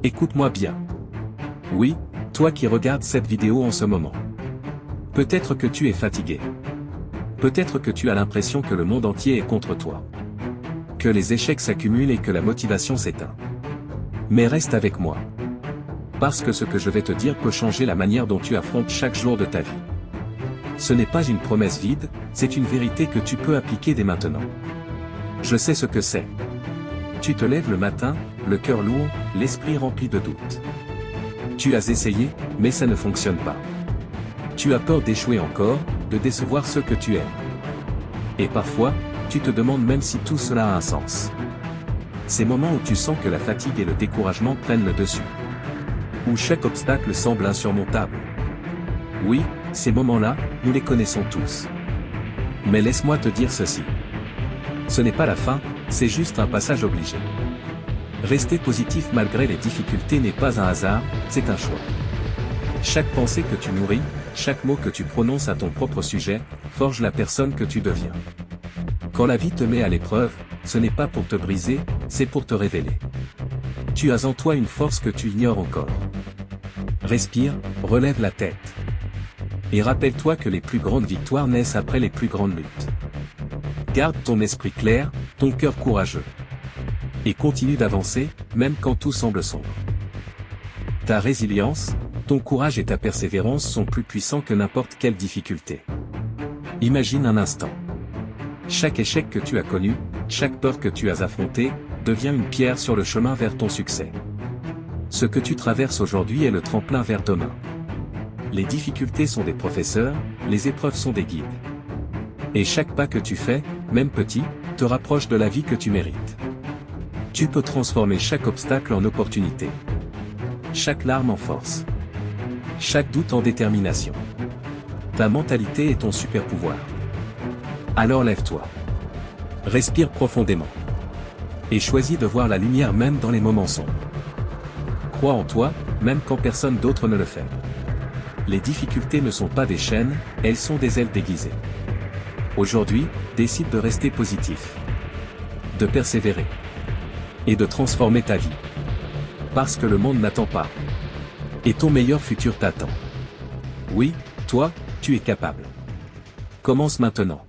Écoute-moi bien. Oui, toi qui regardes cette vidéo en ce moment. Peut-être que tu es fatigué. Peut-être que tu as l'impression que le monde entier est contre toi. Que les échecs s'accumulent et que la motivation s'éteint. Mais reste avec moi. Parce que ce que je vais te dire peut changer la manière dont tu affrontes chaque jour de ta vie. Ce n'est pas une promesse vide, c'est une vérité que tu peux appliquer dès maintenant. Je sais ce que c'est. Tu te lèves le matin, le cœur lourd, l'esprit rempli de doutes. Tu as essayé, mais ça ne fonctionne pas. Tu as peur d'échouer encore, de décevoir ceux que tu aimes. Et parfois, tu te demandes même si tout cela a un sens. Ces moments où tu sens que la fatigue et le découragement prennent le dessus. Où chaque obstacle semble insurmontable. Oui, ces moments-là, nous les connaissons tous. Mais laisse-moi te dire ceci. Ce n'est pas la fin, c'est juste un passage obligé. Rester positif malgré les difficultés n'est pas un hasard, c'est un choix. Chaque pensée que tu nourris, chaque mot que tu prononces à ton propre sujet, forge la personne que tu deviens. Quand la vie te met à l'épreuve, ce n'est pas pour te briser, c'est pour te révéler. Tu as en toi une force que tu ignores encore. Respire, relève la tête. Et rappelle-toi que les plus grandes victoires naissent après les plus grandes luttes. Garde ton esprit clair, ton cœur courageux. Et continue d'avancer, même quand tout semble sombre. Ta résilience, ton courage et ta persévérance sont plus puissants que n'importe quelle difficulté. Imagine un instant. Chaque échec que tu as connu, chaque peur que tu as affrontée, devient une pierre sur le chemin vers ton succès. Ce que tu traverses aujourd'hui est le tremplin vers demain. Les difficultés sont des professeurs, les épreuves sont des guides. Et chaque pas que tu fais, même petit, te rapproche de la vie que tu mérites. Tu peux transformer chaque obstacle en opportunité. Chaque larme en force. Chaque doute en détermination. Ta mentalité est ton super pouvoir. Alors lève-toi. Respire profondément. Et choisis de voir la lumière même dans les moments sombres. Crois en toi, même quand personne d'autre ne le fait. Les difficultés ne sont pas des chaînes, elles sont des ailes déguisées. Aujourd'hui, décide de rester positif. De persévérer. Et de transformer ta vie. Parce que le monde n'attend pas. Et ton meilleur futur t'attend. Oui, toi, tu es capable. Commence maintenant.